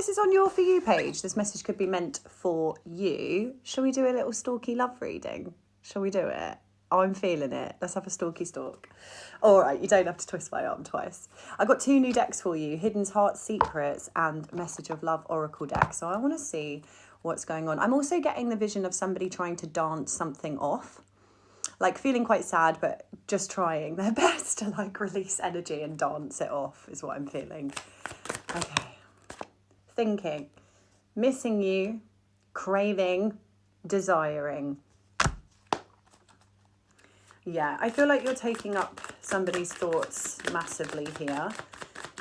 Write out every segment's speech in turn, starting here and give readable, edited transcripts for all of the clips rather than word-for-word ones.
this is on your For You page, this message could be meant for you. Shall we do a little Stalky love reading? Shall we do it? I'm feeling it. Let's have a Stalky stalk. All right, you don't have to twist my arm twice. I got 2 new decks for you, Hidden's Heart Secrets and Message of Love Oracle deck. So I want to see what's going on. I'm also getting the vision of somebody trying to dance something off. Like feeling quite sad, but just trying their best to like release energy and dance it off is what I'm feeling. Okay. Thinking, missing you, craving, desiring. Yeah, I feel like you're taking up somebody's thoughts massively here.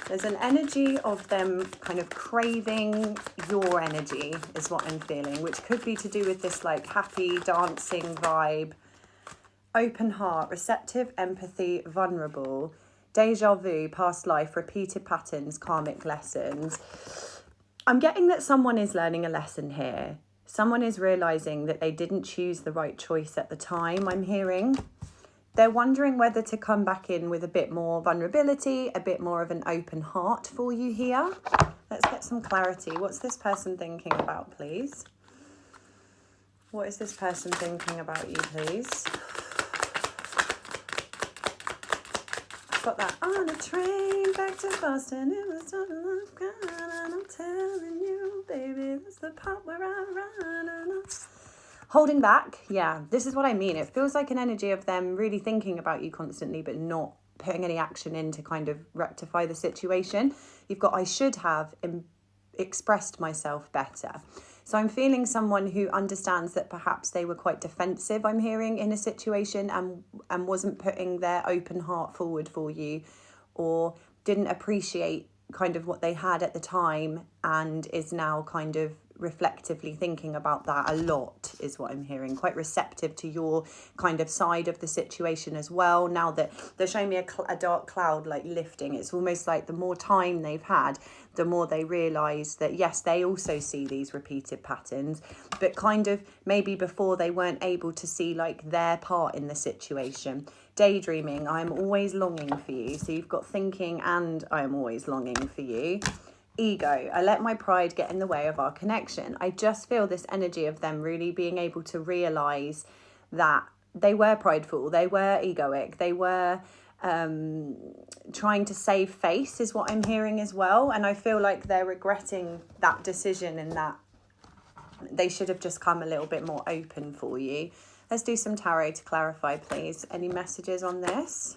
There's an energy of them kind of craving your energy is what I'm feeling, which could be to do with this like happy dancing vibe. Open heart, receptive, empathy, vulnerable, deja vu, past life, repeated patterns, karmic lessons. I'm getting that someone is learning a lesson here. Someone is realizing that they didn't choose the right choice at the time, I'm hearing. They're wondering whether to come back in with a bit more vulnerability, a bit more of an open heart for you here. Let's get some clarity. What's this person thinking about, please? What is this person thinking about you, please? I've got that on a train back to Boston. It was all love gone, and I'm telling you, baby, that's the part where I run. Holding back, yeah, this is what I mean. It feels like an energy of them really thinking about you constantly, but not putting any action in to kind of rectify the situation. You've got, I should have expressed myself better. So I'm feeling someone who understands that perhaps they were quite defensive, I'm hearing, in a situation and wasn't putting their open heart forward for you, or didn't appreciate kind of what they had at the time and is now kind of reflectively thinking about that a lot is what I'm hearing. Quite receptive to your kind of side of the situation as well. Now that they're showing me a dark cloud like lifting, it's almost like the more time they've had, the more they realise that yes, they also see these repeated patterns, but kind of maybe before they weren't able to see like their part in the situation. Daydreaming, I'm always longing for you. So you've got thinking and I'm always longing for you. Ego, I let my pride get in the way of our connection. I just feel this energy of them really being able to realise that they were prideful, they were egoic, they were trying to save face is what I'm hearing as well. And I feel like they're regretting that decision and that they should have just come a little bit more open for you. Let's do some tarot to clarify, please. Any messages on this?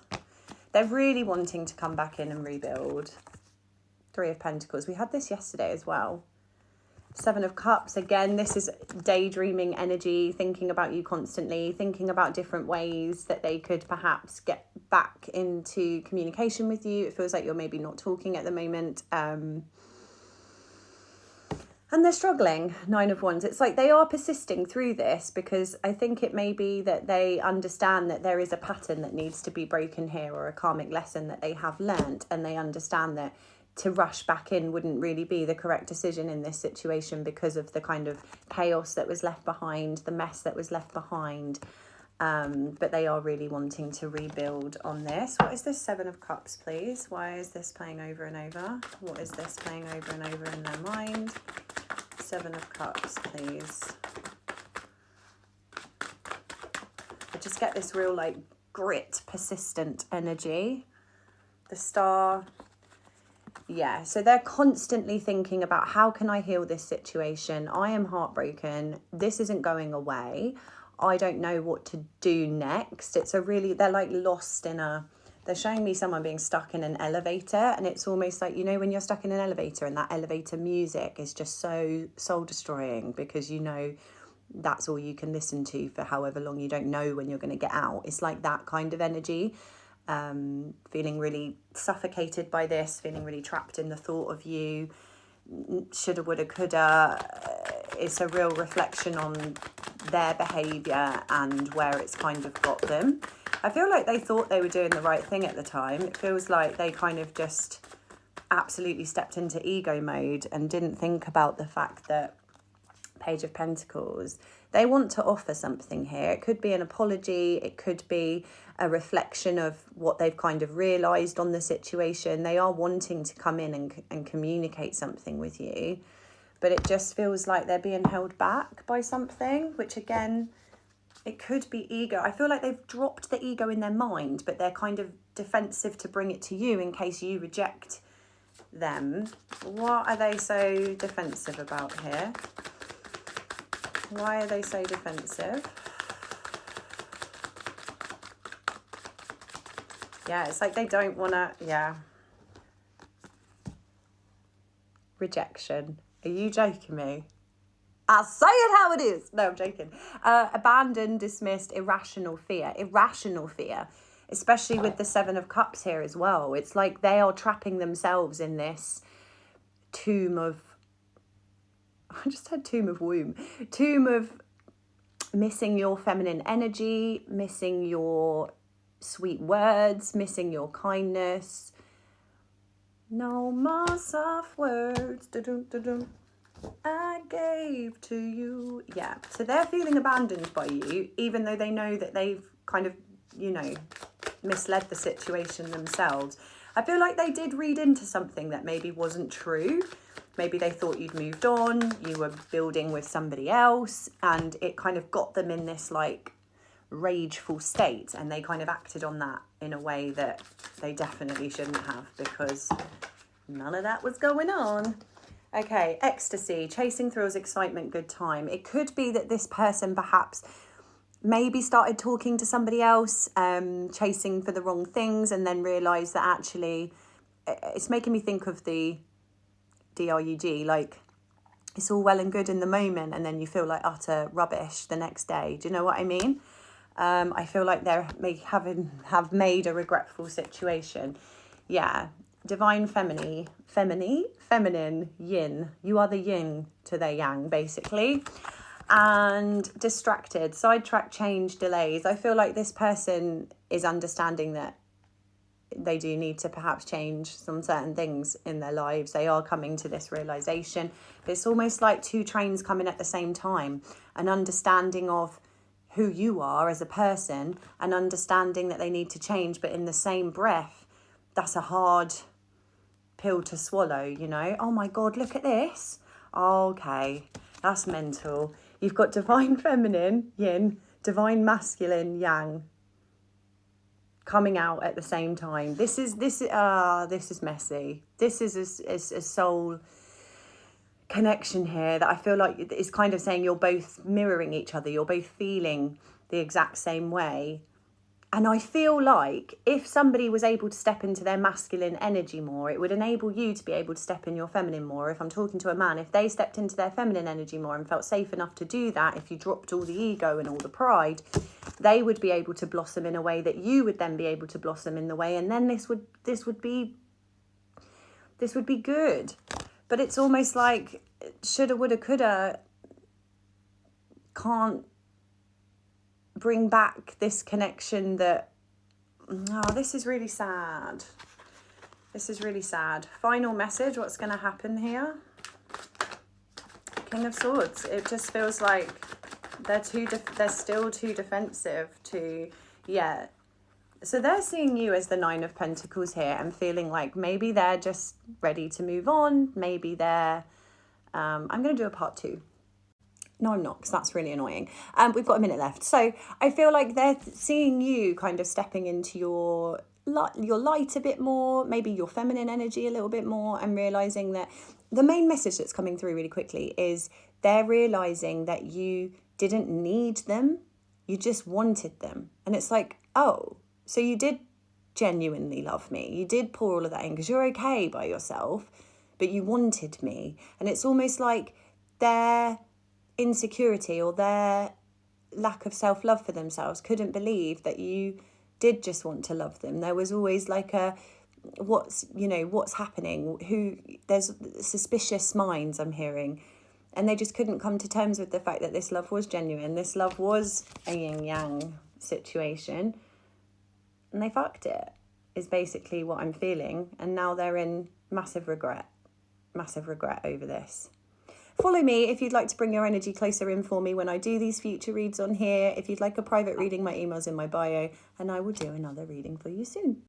They're really wanting to come back in and rebuild. 3 of Pentacles. We had this yesterday as well. 7 of Cups. Again, this is daydreaming energy, thinking about you constantly, thinking about different ways that they could perhaps get back into communication with you. It feels like you're maybe not talking at the moment. And they're struggling. 9 of Wands. It's like they are persisting through this because I think it may be that they understand that there is a pattern that needs to be broken here, or a karmic lesson that they have learnt, and they understand that to rush back in wouldn't really be the correct decision in this situation because of the kind of chaos that was left behind, the mess that was left behind. But they are really wanting to rebuild on this. What is this 7 of Cups, please? Why is this playing over and over? What is this playing over and over in their mind? 7 of Cups, please. I just get this real like grit, persistent energy. The Star. Yeah, so they're constantly thinking about how can I heal this situation? I am heartbroken. This isn't going away. I don't know what to do next. It's a really, they're like lost in a, they're showing me someone being stuck in an elevator, and it's almost like, you know, when you're stuck in an elevator and that elevator music is just so soul destroying because you know that's all you can listen to for however long. You don't know when you're going to get out. It's like that kind of energy. Feeling really suffocated by this, feeling really trapped in the thought of you, shoulda, woulda, coulda. It's a real reflection on their behaviour and where it's kind of got them. I feel like they thought they were doing the right thing at the time. It feels like they kind of just absolutely stepped into ego mode and didn't think about the fact that Page of Pentacles, They want to offer something here. It could be an apology. It could be a reflection of what they've kind of realised on the situation. They are wanting to come in and communicate something with you. But it just feels like they're being held back by something, which again, it could be ego. I feel like they've dropped the ego in their mind, but they're kind of defensive to bring it to you in case you reject them. What are they so defensive about here? Why are they so defensive? Yeah, it's like they don't want to, yeah. Rejection. Are you joking me? I'll say it how it is. No, I'm joking. Abandoned, dismissed, irrational fear. Irrational fear. Especially with the Seven of Cups here as well. It's like they are trapping themselves in this tomb of... I just had tomb of womb. Tomb of missing your feminine energy, missing your sweet words, missing your kindness. No more soft words. Da-dum, da-dum. I gave to you. Yeah, so they're feeling abandoned by you, even though they know that they've kind of, you know, misled the situation themselves. I feel like they did read into something that maybe wasn't true. Maybe they thought you'd moved on, you were building with somebody else, and it kind of got them in this like rageful state, and they kind of acted on that in a way that they definitely shouldn't have, because none of that was going on. Okay, ecstasy, chasing thrills, excitement, good time. It could be that this person perhaps maybe started talking to somebody else, chasing for the wrong things, and then realised that actually, it's making me think of the DRUG, like it's all well and good in the moment, and then you feel like utter rubbish the next day. Do you know what I mean? I feel like they have made a regretful situation. Yeah, divine feminine, yin. You are the yin to their yang, basically. And distracted, sidetrack, change, delays. I feel like this person is understanding that they do need to perhaps change some certain things in their lives. They are coming to this realization. But it's almost like two trains coming at the same time. An understanding of who you are as a person, and understanding that they need to change, but in the same breath, that's a hard pill to swallow, you know? Oh my God, look at this. Okay, that's mental. You've got divine feminine, yin, divine masculine, yang, coming out at the same time. This is messy. This is a soul connection here that I feel like is kind of saying you're both mirroring each other. You're both feeling the exact same way. And I feel like if somebody was able to step into their masculine energy more, it would enable you to be able to step in your feminine more. If I'm talking to a man, if they stepped into their feminine energy more and felt safe enough to do that, if you dropped all the ego and all the pride, they would be able to blossom in a way that you would then be able to blossom in the way. And then this would be good. But it's almost like shoulda, woulda, coulda can't bring back this connection that, this is really sad. This is really sad. Final message, what's going to happen here? King of Swords. It just feels like they're still too defensive to, yeah. So they're seeing you as the Nine of Pentacles here and feeling like maybe they're just ready to move on. Maybe they're, I'm going to do a part 2. No, I'm not, because that's really annoying. We've got a minute left. So I feel like they're seeing you kind of stepping into your light a bit more, maybe your feminine energy a little bit more, and realising that the main message that's coming through really quickly is they're realising that you didn't need them, you just wanted them. And it's like, oh, so you did genuinely love me. You did pour all of that in because you're okay by yourself, but you wanted me. And it's almost like their insecurity or their lack of self-love for themselves couldn't believe that you did just want to love them. There was always like a what's happening, there's suspicious minds I'm hearing, and they just couldn't come to terms with the fact that this love was genuine, this love was a yin yang situation, and they fucked it, is basically what I'm feeling. And now they're in massive regret over this. follow me if you'd like to bring your energy closer in for me when I do these future reads on here. If you'd like a private reading, my email's in my bio, and I will do another reading for you soon.